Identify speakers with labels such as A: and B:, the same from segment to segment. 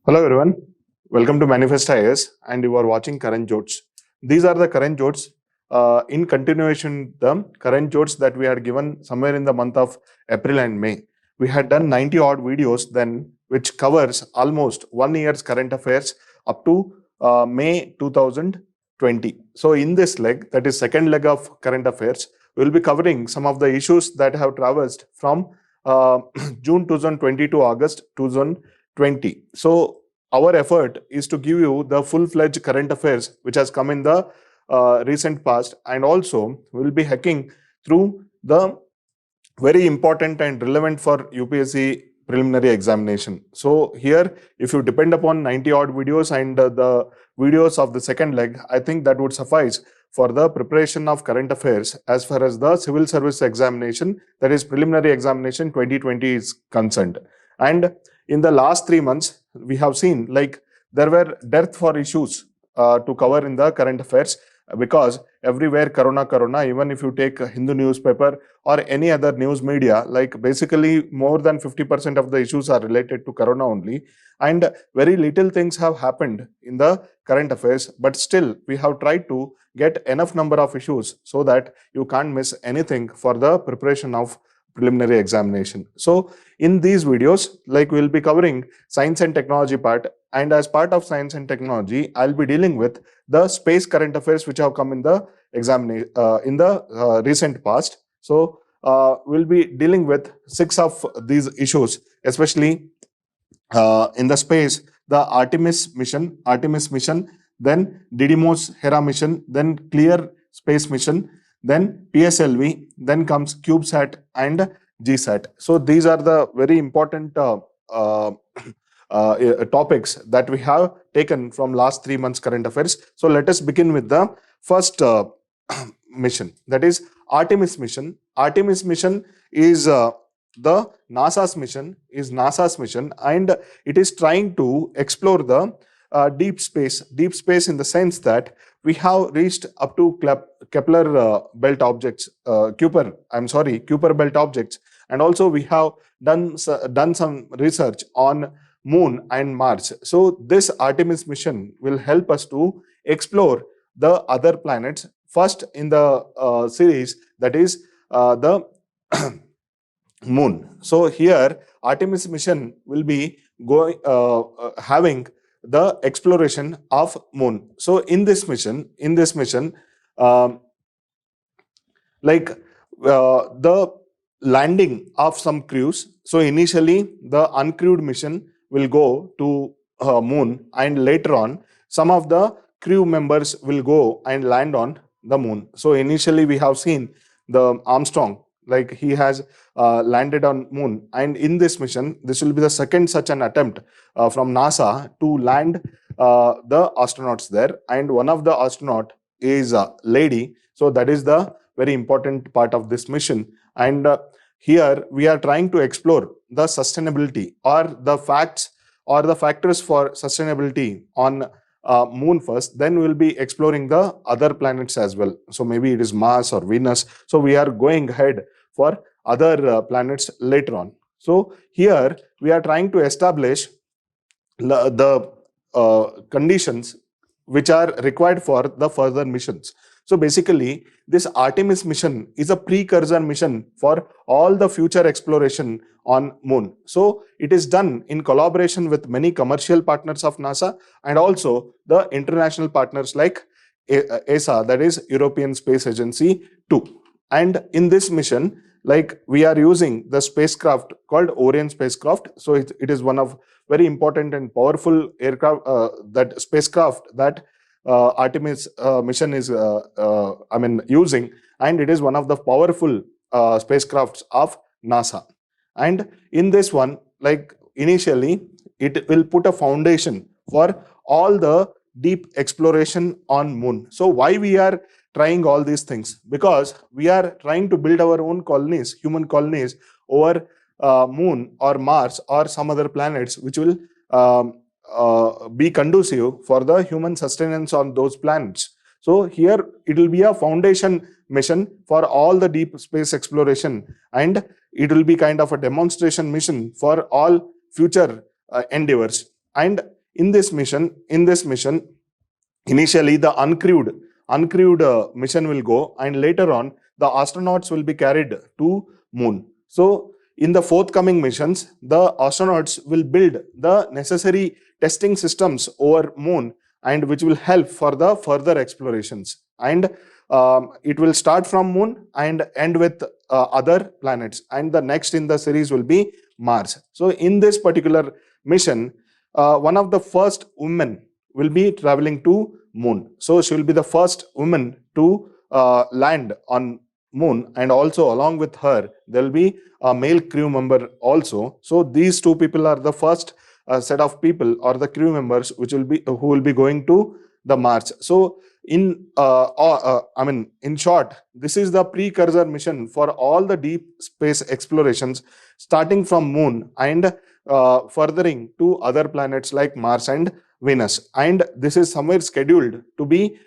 A: Hello everyone, welcome to Manifest IAS and you are watching current jokes. These are the current jokes in continuation the current jokes that we had given somewhere in the month of April and May. We had done 90 odd videos then which covers almost 1 year's current affairs up to May 2020. So in this leg, that is second leg of current affairs, we will be covering some of the issues that have traversed from June 2020 to August 2020. So our effort is to give you the full-fledged current affairs which has come in the recent past, and also we will be hacking through the very important and relevant for UPSC preliminary examination. So here, if you depend upon 90 odd videos and the videos of the second leg, I think that would suffice for the preparation of current affairs as far as the civil service examination, that is preliminary examination 2020 is concerned. And in the last 3 months, we have seen like there were dearth for issues to cover in the current affairs because everywhere corona, even if you take a Hindu newspaper or any other news media, like basically more than 50% of the issues are related to corona only, and very little things have happened in the current affairs, but still we have tried to get enough number of issues so that you can't miss anything for the preparation of preliminary examination. So in these videos, like we'll be covering science and technology part, and as part of science and technology, I'll be dealing with the space current affairs which have come in the examination in the recent past. So we'll be dealing with 6 of these issues, especially in the space, the Artemis mission, then Didymos Hera mission, then Clear Space mission, then PSLV, then comes CubeSat and GSAT. So these are the very important topics that we have taken from last 3 months current affairs. So let us begin with the first mission, that is Artemis mission. Artemis mission is the NASA's mission, and it is trying to explore the deep space in the sense that we have reached up to Kepler belt objects, Kuiper belt objects, and also we have done some research on Moon and Mars. So this Artemis mission will help us to explore the other planets first in the series, that is the Moon. So here Artemis mission will be going having the exploration of Moon. So in this mission, the landing of some crews. So initially the uncrewed mission will go to Moon, and later on some of the crew members will go and land on the Moon. So initially we have seen the Armstrong, like he has landed on Moon, and in this mission this will be the second such an attempt from NASA to land the astronauts there, and one of the astronaut is a lady. So that is the very important part of this mission. And here we are trying to explore the sustainability or the facts or the factors for sustainability on Moon first, then we'll be exploring the other planets as well. So maybe it is Mars or Venus. So we are going ahead for other planets later on. So here we are trying to establish the conditions which are required for the further missions. So basically this Artemis mission is a precursor mission for all the future exploration on Moon. So it is done in collaboration with many commercial partners of NASA and also the international partners like ESA, that is European Space Agency too. And in this mission, like we are using the spacecraft called Orion spacecraft. So it is one of very important and powerful aircraft, that spacecraft that Artemis mission is using, and it is one of the powerful spacecrafts of NASA. And in this one, like initially it will put a foundation for all the deep exploration on Moon. So why we are trying all these things? Because we are trying to build our own colonies, human colonies over Moon or Mars or some other planets which will be conducive for the human sustenance on those planets. So here it will be a foundation mission for all the deep space exploration, and it will be kind of a demonstration mission for all future endeavors. And in this mission, initially the uncrewed mission will go, and later on the astronauts will be carried to moon. So in the forthcoming missions, the astronauts will build the necessary testing systems over moon, and which will help for the further explorations. And it will start from moon and end with other planets, and the next in the series will be Mars. So in this particular mission, one of the first women will be traveling to moon. So she will be the first woman to land on moon, and also along with her there will be a male crew member also. So these two people are the first set of people or the crew members who will be going to the Mars. So in short, this is the precursor mission for all the deep space explorations, starting from moon and furthering to other planets like Mars and Venus. And this is somewhere scheduled to be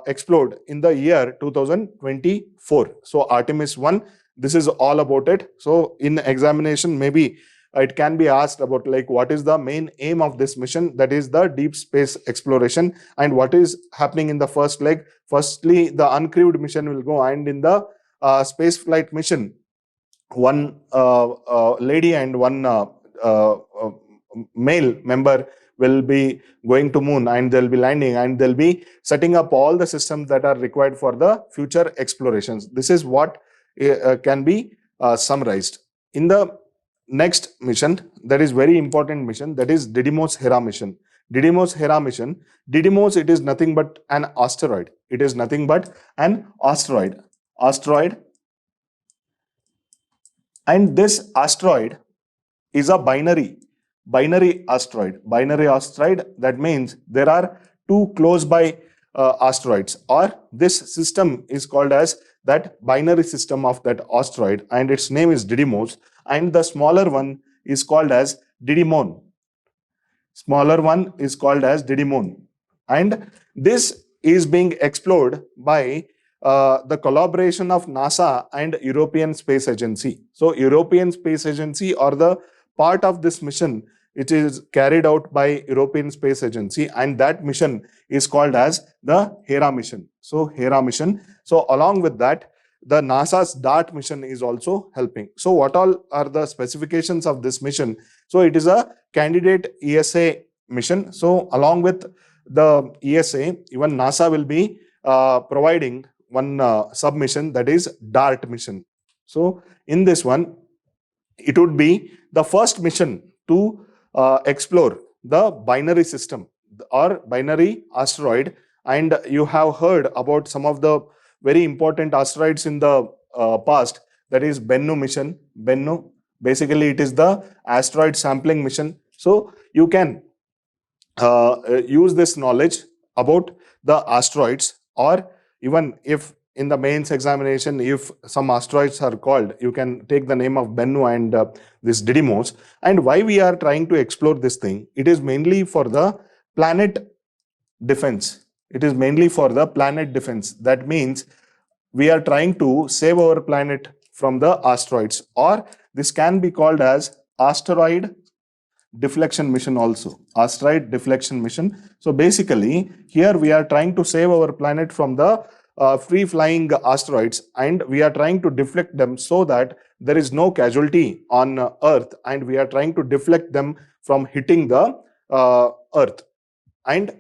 A: explored in the year 2024. So Artemis 1, this is all about it. So in examination, maybe it can be asked about like what is the main aim of this mission, that is the deep space exploration, and what is happening in the first leg. Firstly, the uncrewed mission will go, and in the space flight mission, one lady and one male member will be going to moon, and they'll be landing, and they'll be setting up all the systems that are required for the future explorations. This is what can be summarized. In the next mission, that is very important mission, that is Didymos Hera mission. Didymos Hera mission, Didymos, it is nothing but an asteroid. It is nothing but an asteroid. And this asteroid is a binary asteroid. Binary asteroid, that means there are two close by asteroids, or this system is called as that binary system of that asteroid, and its name is Didymos, and the smaller one is called as Didymon. And this is being explored by the collaboration of NASA and European Space Agency. So European Space Agency, or the part of this mission, it is carried out by European Space Agency, and that mission is called as the Hera mission. So Hera mission. So along with that, the NASA's DART mission is also helping. So what all are the specifications of this mission? So it is a candidate ESA mission. So along with the ESA, even NASA will be providing one submission, that is DART mission. So in this one, it would be the first mission to explore the binary system or binary asteroid. And you have heard about some of the very important asteroids in the past, that is Bennu mission. Bennu, basically it is the asteroid sampling mission. So you can use this knowledge about the asteroids, or even if in the mains examination, if some asteroids are called, you can take the name of Bennu and this Didymos. And why we are trying to explore this thing? It is mainly for the planet defense. That means we are trying to save our planet from the asteroids, or this can be called as asteroid deflection mission also. So basically here we are trying to save our planet from the free flying asteroids, and we are trying to deflect them so that there is no casualty on Earth, and we are trying to deflect them from hitting the Earth. And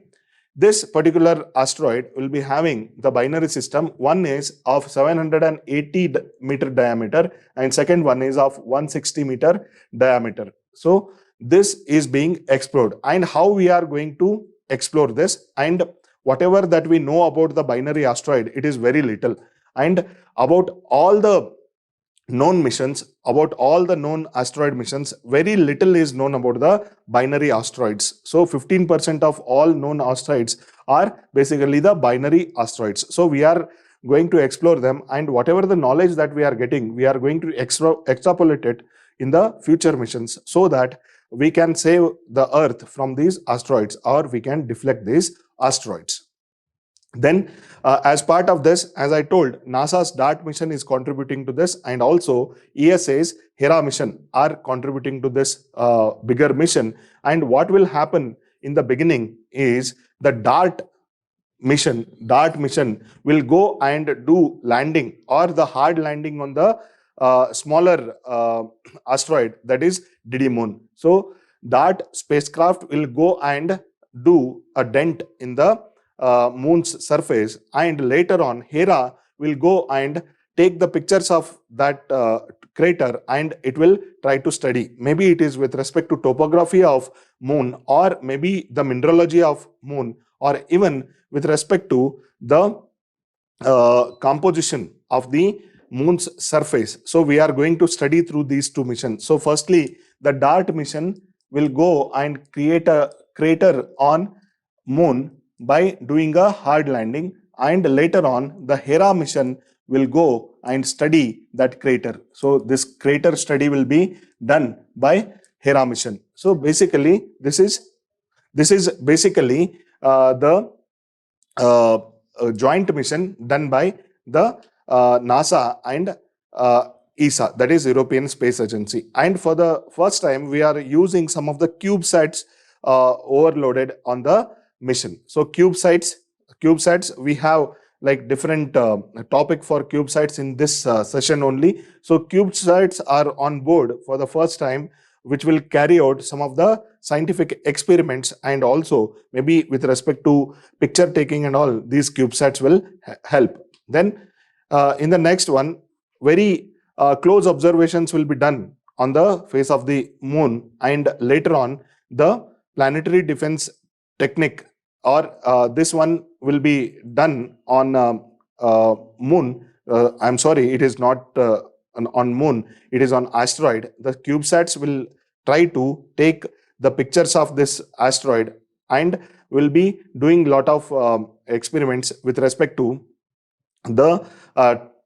A: this particular asteroid will be having the binary system. One is of 780 meter diameter, and second one is of 160 meter diameter. So this is being explored, and how we are going to explore this, and whatever that we know about the binary asteroid, it is very little. And about all the known missions, about all the known asteroid missions, very little is known about the binary asteroids. So 15% of all known asteroids are basically the binary asteroids. So we are going to explore them, and whatever the knowledge that we are getting, we are going to extrapolate it in the future missions, so that we can save the Earth from these asteroids, or we can deflect these asteroids. Then as part of this, as I told, NASA's DART mission is contributing to this, and also ESA's Hera mission are contributing to this bigger mission. And what will happen in the beginning is the DART mission will go and do landing or the hard landing on the smaller asteroid, that is Didymoon. So DART spacecraft will go and do a dent in the moon's surface, and later on Hera will go and take the pictures of that crater, and it will try to study. Maybe it is with respect to topography of moon, or maybe the mineralogy of moon, or even with respect to the composition of the moon's surface. So we are going to study through these two missions. So firstly, the DART mission will go and create a crater on moon by doing a hard landing, and later on the Hera mission will go and study that crater. So this crater study will be done by Hera mission. So basically this is basically the joint mission done by the NASA and ESA, that is European Space Agency. And for the first time, we are using some of the CubeSats overloaded on the mission. So CubeSats, we have like different topic for CubeSats in this session only. So CubeSats are on board for the first time, which will carry out some of the scientific experiments, and also maybe with respect to picture taking and all, these CubeSats will help. Then in the next one, very close observations will be done on the face of the moon, and later on the planetary defense technique, or this one will be done on moon. I'm sorry, it is not on moon, it is on asteroid. The CubeSats will try to take the pictures of this asteroid and will be doing lot of experiments with respect to the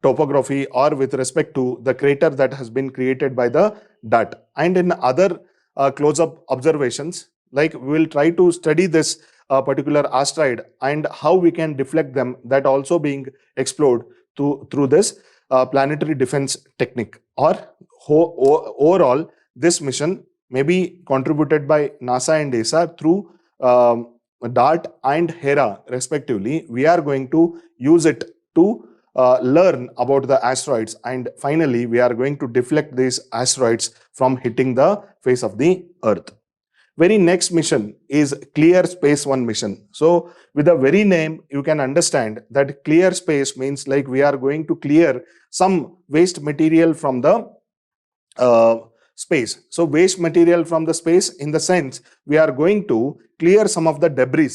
A: topography, or with respect to the crater that has been created by the DART. And in other close-up observations, like we will try to study this particular asteroid and how we can deflect them, that also being explored through this planetary defense technique. Or overall, this mission may be contributed by NASA and ESA through DART and Hera respectively. We are going to use it to learn about the asteroids, and finally we are going to deflect these asteroids from hitting the face of the Earth. Very next mission is Clear Space 1 mission. So with the very name, you can understand that clear space means like we are going to clear some waste material from the space. So waste material from the space, in the sense we are going to clear some of the debris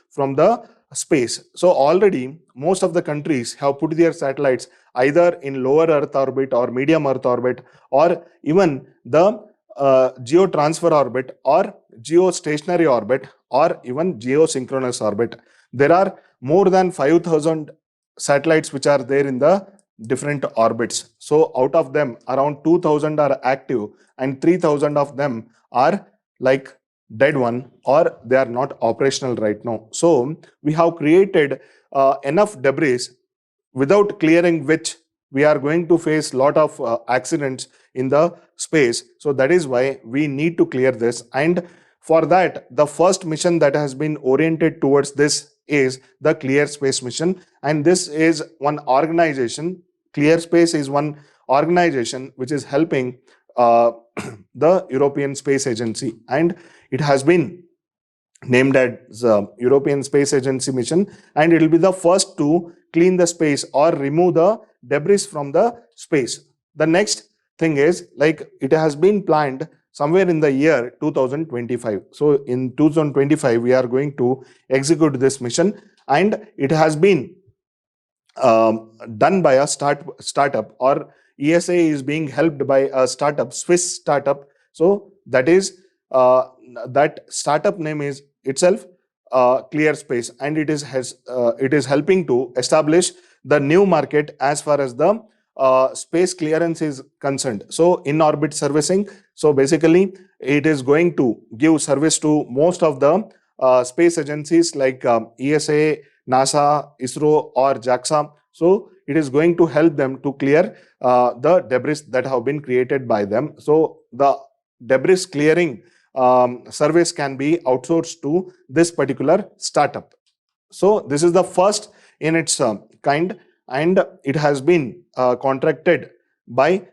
A: from the space. So already most of the countries have put their satellites either in lower Earth orbit or medium Earth orbit, or even the geotransfer orbit, or geostationary orbit, or even geosynchronous orbit. There are more than 5,000 satellites which are there in the different orbits. So out of them, around 2,000 are active, and 3,000 of them are like dead one, or they are not operational right now. So we have created enough debris, without clearing which we are going to face lot of accidents in the space. So that is why we need to clear this, and for that the first mission that has been oriented towards this is the Clear Space mission. And this is one organization, Clear Space is one organization which is helping the European Space Agency, and it has been named as European Space Agency mission, and it will be the first to clean the space or remove the debris from the space. The next thing is, like, it has been planned somewhere in the year 2025. So in 2025 we are going to execute this mission, and it has been done by a startup, or ESA is being helped by a startup, Swiss startup. So that is that startup name is itself Clear Space, and it is helping to establish the new market as far as the space clearance is concerned. So in orbit servicing, so basically it is going to give service to most of the space agencies like ESA, NASA, ISRO, or JAXA. So it is going to help them to clear the debris that have been created by them. So the debris clearing service can be outsourced to this particular startup. So this is the first in its kind, and it has been contracted by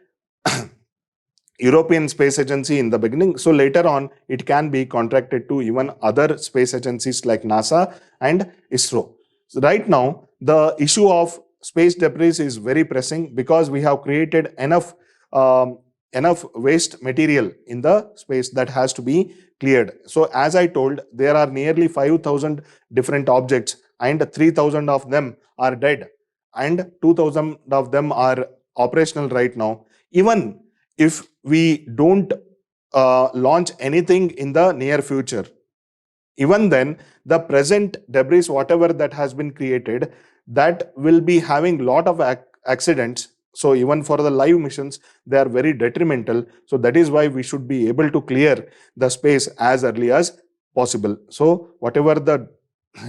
A: European Space Agency in the beginning. So later on, it can be contracted to even other space agencies like NASA and ISRO. So right now, the issue of space debris is very pressing because we have created enough waste material in the space that has to be cleared. So as I told, there are nearly 5,000 different objects, and 3,000 of them are dead, and 2,000 of them are operational right now. Even if we don't launch anything in the near future, even then the present debris, whatever that has been created, that will be having lot of accidents. So even for the live missions, they are very detrimental. So that is why we should be able to clear the space as early as possible. So whatever the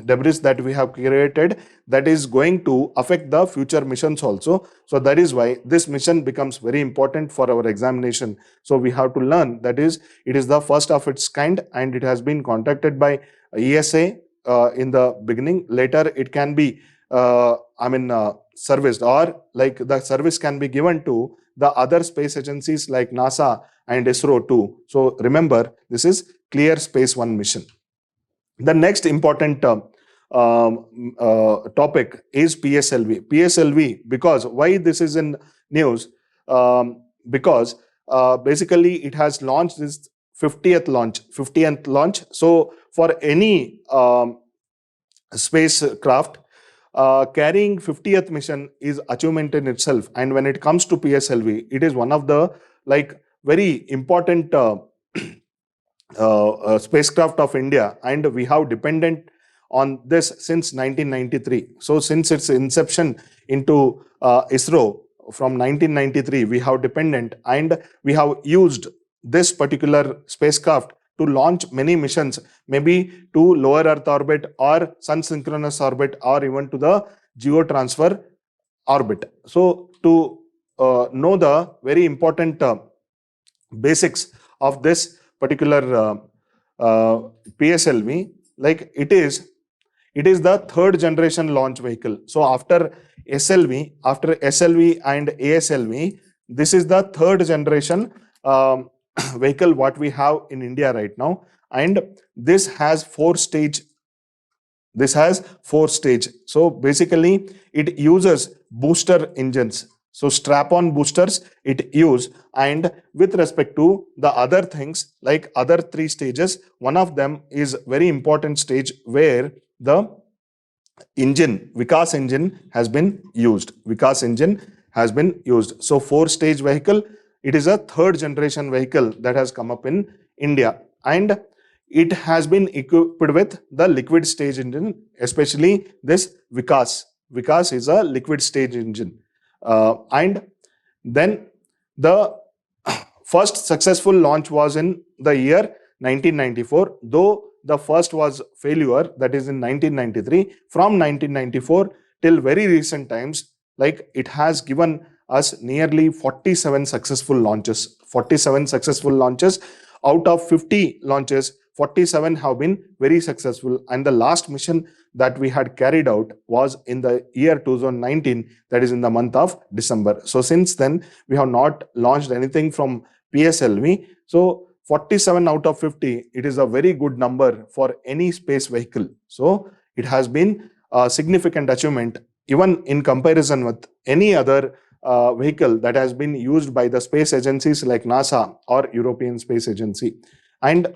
A: debris that we have created, that is going to affect the future missions also. So that is why this mission becomes very important for our examination. So we have to learn that is, it is the first of its kind, and it has been contracted by ESA in the beginning. Later it can be serviced, or like the service can be given to the other space agencies like NASA and ISRO too. So remember, this is Clear Space 1 mission. The next important topic is PSLV. PSLV, because why this is in news? Because basically it has launched this 50th launch. So for any spacecraft, carrying 50th mission is achievement in itself. And when it comes to PSLV, it is one of the very important spacecraft of India, and we have dependent on this since 1993. So since its inception into ISRO from 1993, we have dependent, and we have used this particular spacecraft to launch many missions, maybe to lower Earth orbit or sun synchronous orbit, or even to the geotransfer orbit. So to know the very important basics of this particular PSLV, like it is the third generation launch vehicle. So after SLV and ASLV, this is the third generation vehicle what we have in India right now, and this has four stage. So basically it uses booster engines. So strap-on boosters it use, and with respect to the other things, like other three stages, one of them is very important stage where the engine, Vikas engine has been used. So 4-stage vehicle, it is a third generation vehicle that has come up in India, and it has been equipped with the liquid stage engine, especially this Vikas. Vikas is a liquid stage engine. And then the first successful launch was in the year 1994, though the first was failure, that is in 1993. From 1994 till very recent times, like it has given us nearly 47 successful launches. 47 successful launches. Out of 50 launches, 47 have been very successful, and the last mission that we had carried out was in the year 2019, that is in the month of December. So since then, we have not launched anything from PSLV. So 47 out of 50, it is a very good number for any space vehicle. So it has been a significant achievement, even in comparison with any other vehicle that has been used by the space agencies like NASA or European Space Agency. And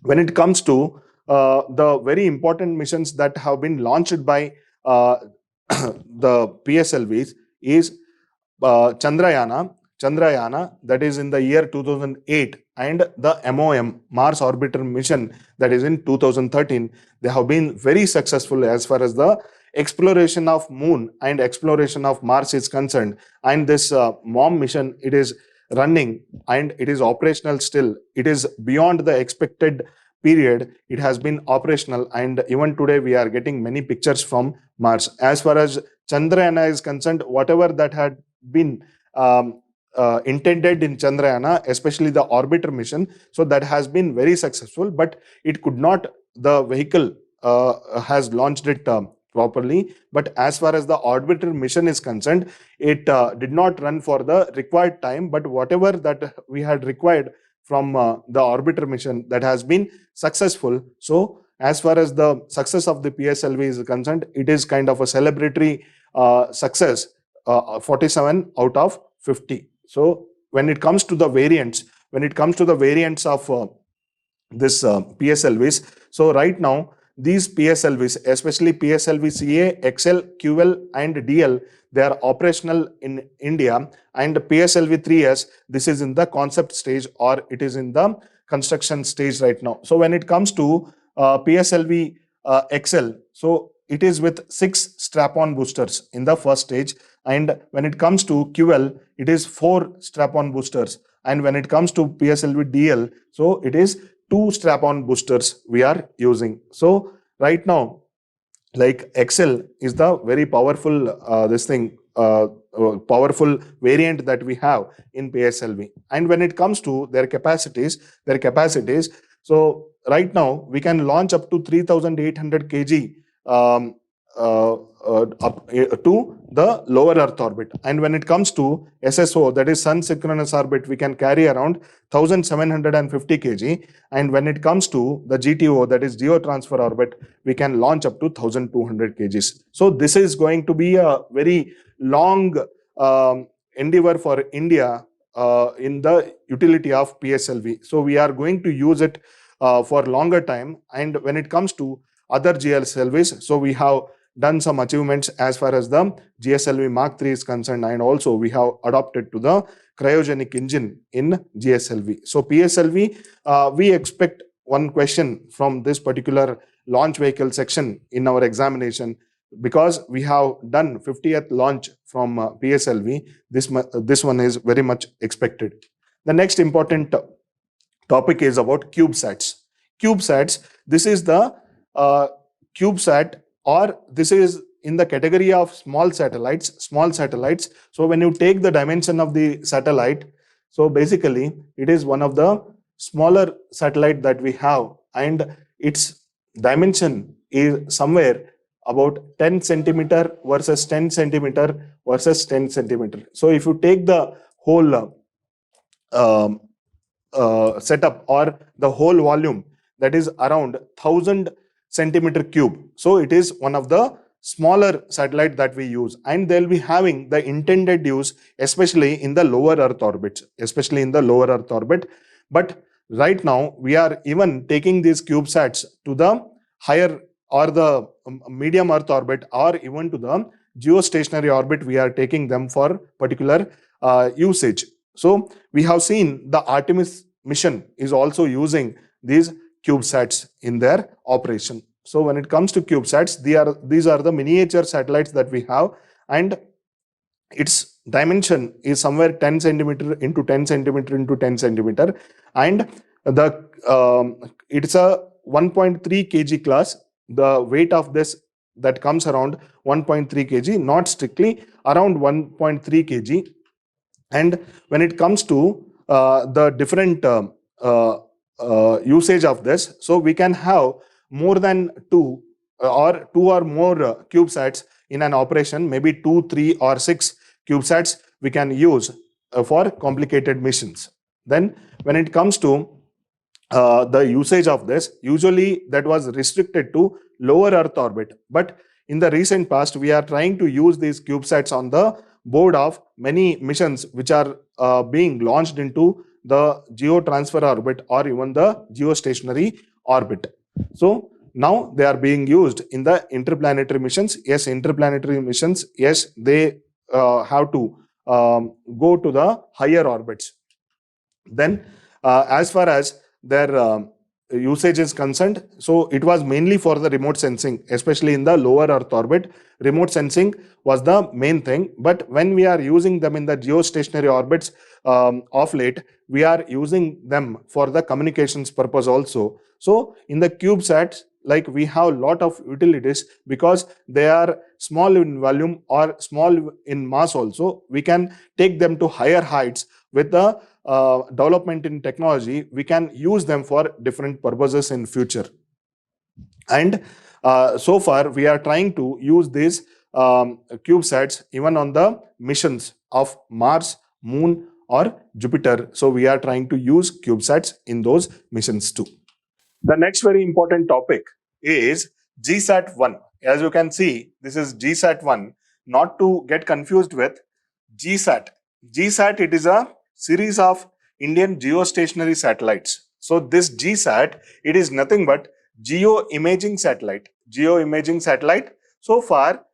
A: when it comes to the very important missions that have been launched by the PSLVs is Chandrayana, that is in the year 2008, and the MOM, Mars Orbiter mission, that is in 2013. They have been very successful as far as the exploration of Moon and exploration of Mars is concerned. And this MOM mission, it is running and it is operational still. It is beyond the expected period it has been operational, and even today we are getting many pictures from Mars. As far as Chandrayana is concerned, whatever that had been intended in Chandrayana, especially the orbiter mission, so that has been very successful, but it could not, the vehicle has launched it properly. But as far as the orbiter mission is concerned, it did not run for the required time, but whatever that we had required from the orbiter mission, that has been successful. So as far as the success of the PSLV is concerned, it is kind of a celebratory success, 47 out of 50. So when it comes to the variants, of this PSLVs, so right now these PSLVs, especially PSLV CA, XL, QL and DL, they are operational in India, and PSLV 3S, this is in the concept stage, or it is in the construction stage right now. So when it comes to PSLV XL, so it is with 6 strap-on boosters in the first stage, and when it comes to QL, it is 4 strap-on boosters, and when it comes to PSLV DL, so it is 2 strap-on boosters we are using. So right now, like XL is the very powerful powerful variant that we have in PSLV. And when it comes to their capacities, so right now we can launch up to 3,800 kg up to the lower Earth orbit. And when it comes to SSO, that is Sun Synchronous Orbit, we can carry around 1,750 kg. And when it comes to the GTO, that is Geo Transfer Orbit, we can launch up to 1,200 kgs. So this is going to be a very long endeavor for India in the utility of PSLV. So we are going to use it for longer time. And when it comes to other GSLVs, so we have done some achievements as far as the GSLV Mark III is concerned, and also we have adopted to the cryogenic engine in GSLV. So PSLV, we expect one question from this particular launch vehicle section in our examination, because we have done 50th launch from PSLV. This one is very much expected. The next important topic is about CubeSats. CubeSats, this is the CubeSat, or this is in the category of small satellites. So when you take the dimension of the satellite, so basically it is one of the smaller satellite that we have, and its dimension is somewhere about 10 centimeter versus 10 centimeter versus 10 centimeter. So if you take the whole setup, or the whole volume, that is around 1,000 centimeter cube. So it is one of the smaller satellite that we use, and they'll be having the intended use, especially in the lower Earth orbit. But right now we are even taking these CubeSats to the higher or the medium Earth orbit, or even to the geostationary orbit. We are taking them for particular usage. So we have seen the Artemis mission is also using these CubeSats in their operation. So when it comes to CubeSats, these are the miniature satellites that we have, and its dimension is somewhere 10 centimeter into 10 centimeter into 10 centimeter, and the it's a 1.3 kg class. The weight of this, that comes around 1.3 kg, not strictly, around 1.3 kg. And when it comes to the different usage of this, so we can have more than two or more CubeSats in an operation. Maybe 2, 3 or 6 CubeSats we can use for complicated missions. Then when it comes to the usage of this, usually that was restricted to lower Earth orbit, but in the recent past we are trying to use these CubeSats on the board of many missions which are being launched into the geo transfer orbit or even the geostationary orbit. So now they are being used in the interplanetary missions. Yes, interplanetary missions, yes, they have to go to the higher orbits. Then as far as their usage is concerned, so it was mainly for the remote sensing, especially in the lower Earth orbit. Remote sensing was the main thing, but when we are using them in the geostationary orbits of late, we are using them for the communications purpose also. So in the CubeSats, like we have a lot of utilities because they are small in volume or small in mass also. We can take them to higher heights with the development in technology. We can use them for different purposes in future. And so far we are trying to use these CubeSats even on the missions of Mars, Moon or Jupiter. So we are trying to use CubeSats in those missions too. The next very important topic is GSAT-1. As you can see, this is GSAT-1, not to get confused with GSAT. GSAT, it is a series of Indian geostationary satellites. So this GSAT, it is nothing but geo-imaging satellite. Geo-imaging satellite. So far,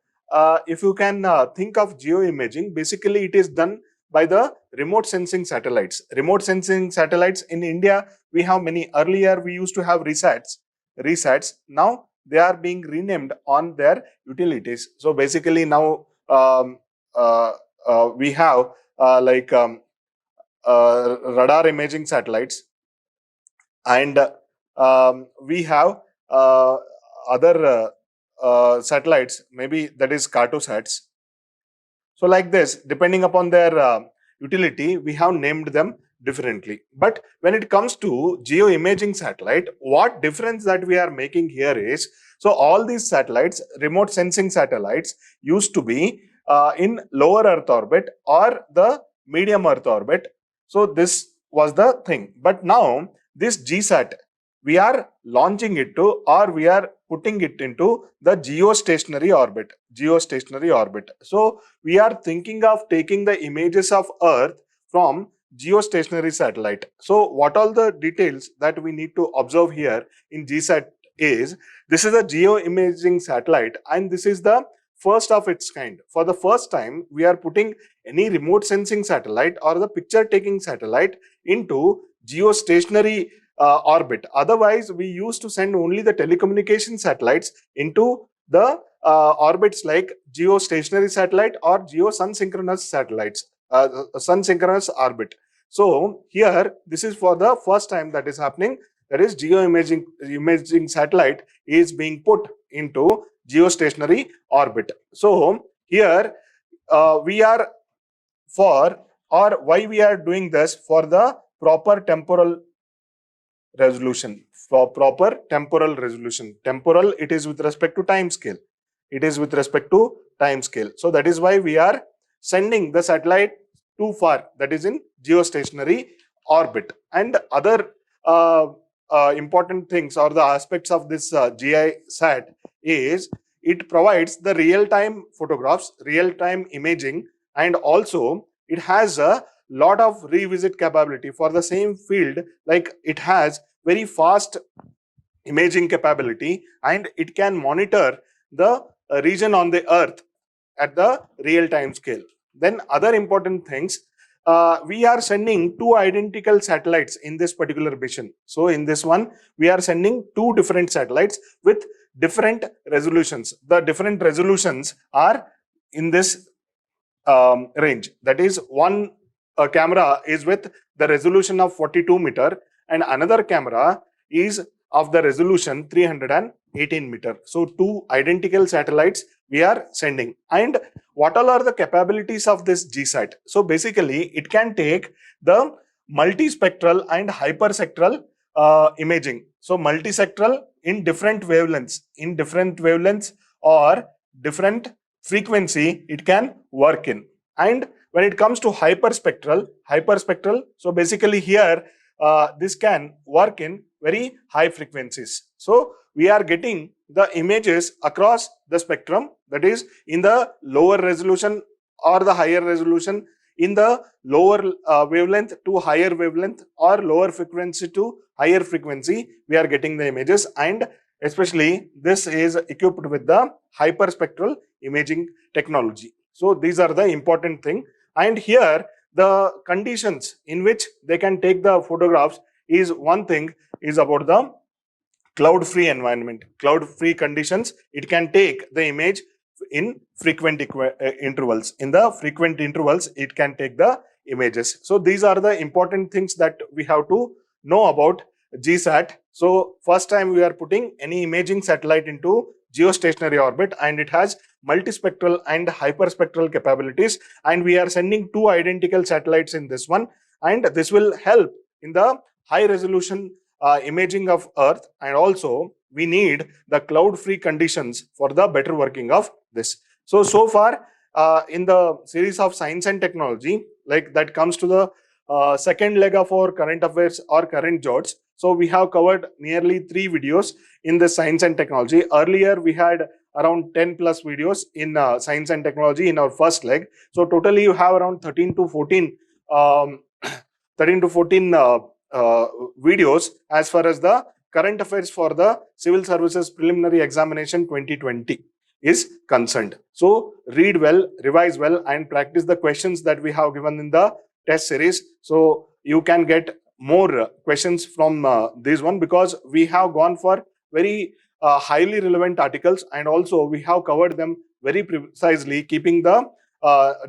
A: if you can think of geo-imaging, basically it is done by the remote sensing satellites. Remote sensing satellites in India, we have many. Earlier, we used to have RISATs. Now, they are being renamed on their utilities. So basically now we have radar imaging satellites, and we have other satellites, maybe that is Cartosats. So like this, depending upon their utility, we have named them differently. But when it comes to geo-imaging satellite, what difference that we are making here is, so all these satellites, remote sensing satellites, used to be in lower Earth orbit or the medium Earth orbit. So this was the thing. But now this GSAT, we are launching it to, or we are putting it into the geostationary orbit. So we are thinking of taking the images of Earth from geostationary satellite. So what all the details that we need to observe here in GSAT is, this is a geo-imaging satellite and this is the first of its kind. For the first time, we are putting any remote sensing satellite or the picture taking satellite into geostationary orbit. Otherwise, we used to send only the telecommunication satellites into the orbits like geostationary satellite or geosynchronous satellites, sun-synchronous orbit. So here, this is for the first time that is happening. That is, geo-imaging satellite is being put into geostationary orbit. So here we are for, or why we are doing this, for the proper temporal resolution. For proper temporal resolution. Temporal, it is with respect to time scale. So that is why we are sending the satellite too far, that is in geostationary orbit. And other important things or the aspects of this GISAT is, it provides the real-time photographs, real-time imaging, and also it has a lot of revisit capability for the same field. Like it has very fast imaging capability and it can monitor the region on the Earth at the real-time scale. Then other important things, we are sending two identical satellites in this particular mission. So in this one, we are sending two different satellites with different resolutions. The different resolutions are in this range. That is, one camera is with the resolution of 42 meter and another camera is of the resolution 318 meter. So two identical satellites we are sending. And what all are the capabilities of this GSAT? So basically, it can take the multispectral and hyperspectral imaging. So multispectral in different wavelengths or different frequency it can work in. And when it comes to hyperspectral, so basically here this can work in very high frequencies. So we are getting the images across the spectrum, that is in the lower resolution or the higher resolution, in the lower wavelength to higher wavelength or lower frequency to higher frequency, we are getting the images. And especially this is equipped with the hyperspectral imaging technology. So these are the important thing. And here the conditions in which they can take the photographs is one thing, is about the cloud-free environment. Cloud-free conditions, it can take the image in frequent intervals. In the frequent intervals, it can take the images. So these are the important things that we have to know about GSAT. So first time we are putting any imaging satellite into geostationary orbit, and it has multispectral and hyperspectral capabilities, and we are sending two identical satellites in this one, and this will help in the high resolution imaging of Earth, and also we need the cloud free conditions for the better working of this. So far in the series of science and technology, like that comes to the second leg of our current affairs or current jobs. So we have covered nearly 3 videos in the science and technology. Earlier we had around 10 plus videos in science and technology in our first leg. So totally you have around 13 to 14 um, 13 to 14 videos as far as the current affairs for the civil services preliminary examination 2020 is concerned. So read well, revise well, and practice the questions that we have given in the test series. So you can get more questions from this one, because we have gone for very highly relevant articles, and also we have covered them very precisely, keeping the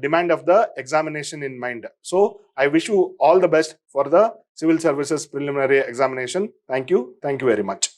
A: demand of the examination in mind. So I wish you all the best for the civil services preliminary examination. Thank you very much.